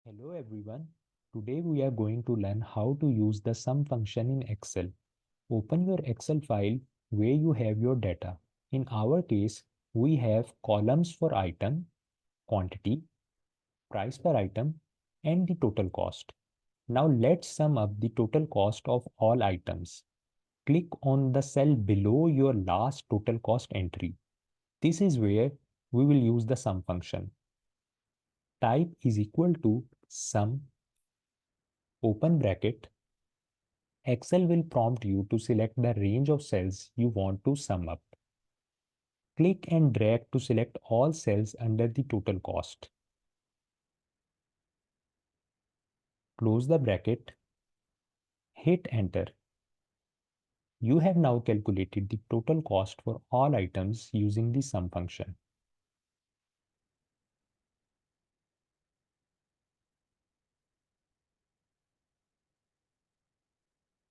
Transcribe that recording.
Hello everyone. Today we are going to learn how to use the sum function in Excel. Open your Excel file where you have your data. In our case, we have columns for item, quantity, price per item, and the total cost. Now let's sum up the total cost of all items. Click on the cell below your last total cost entry. This is where we will use the sum function. Type is equal to sum, open bracket. Excel will prompt you to select the range of cells you want to sum up. Click and drag to select all cells under the total cost. Close the bracket, hit enter. You have now calculated the total cost for all items using the sum function.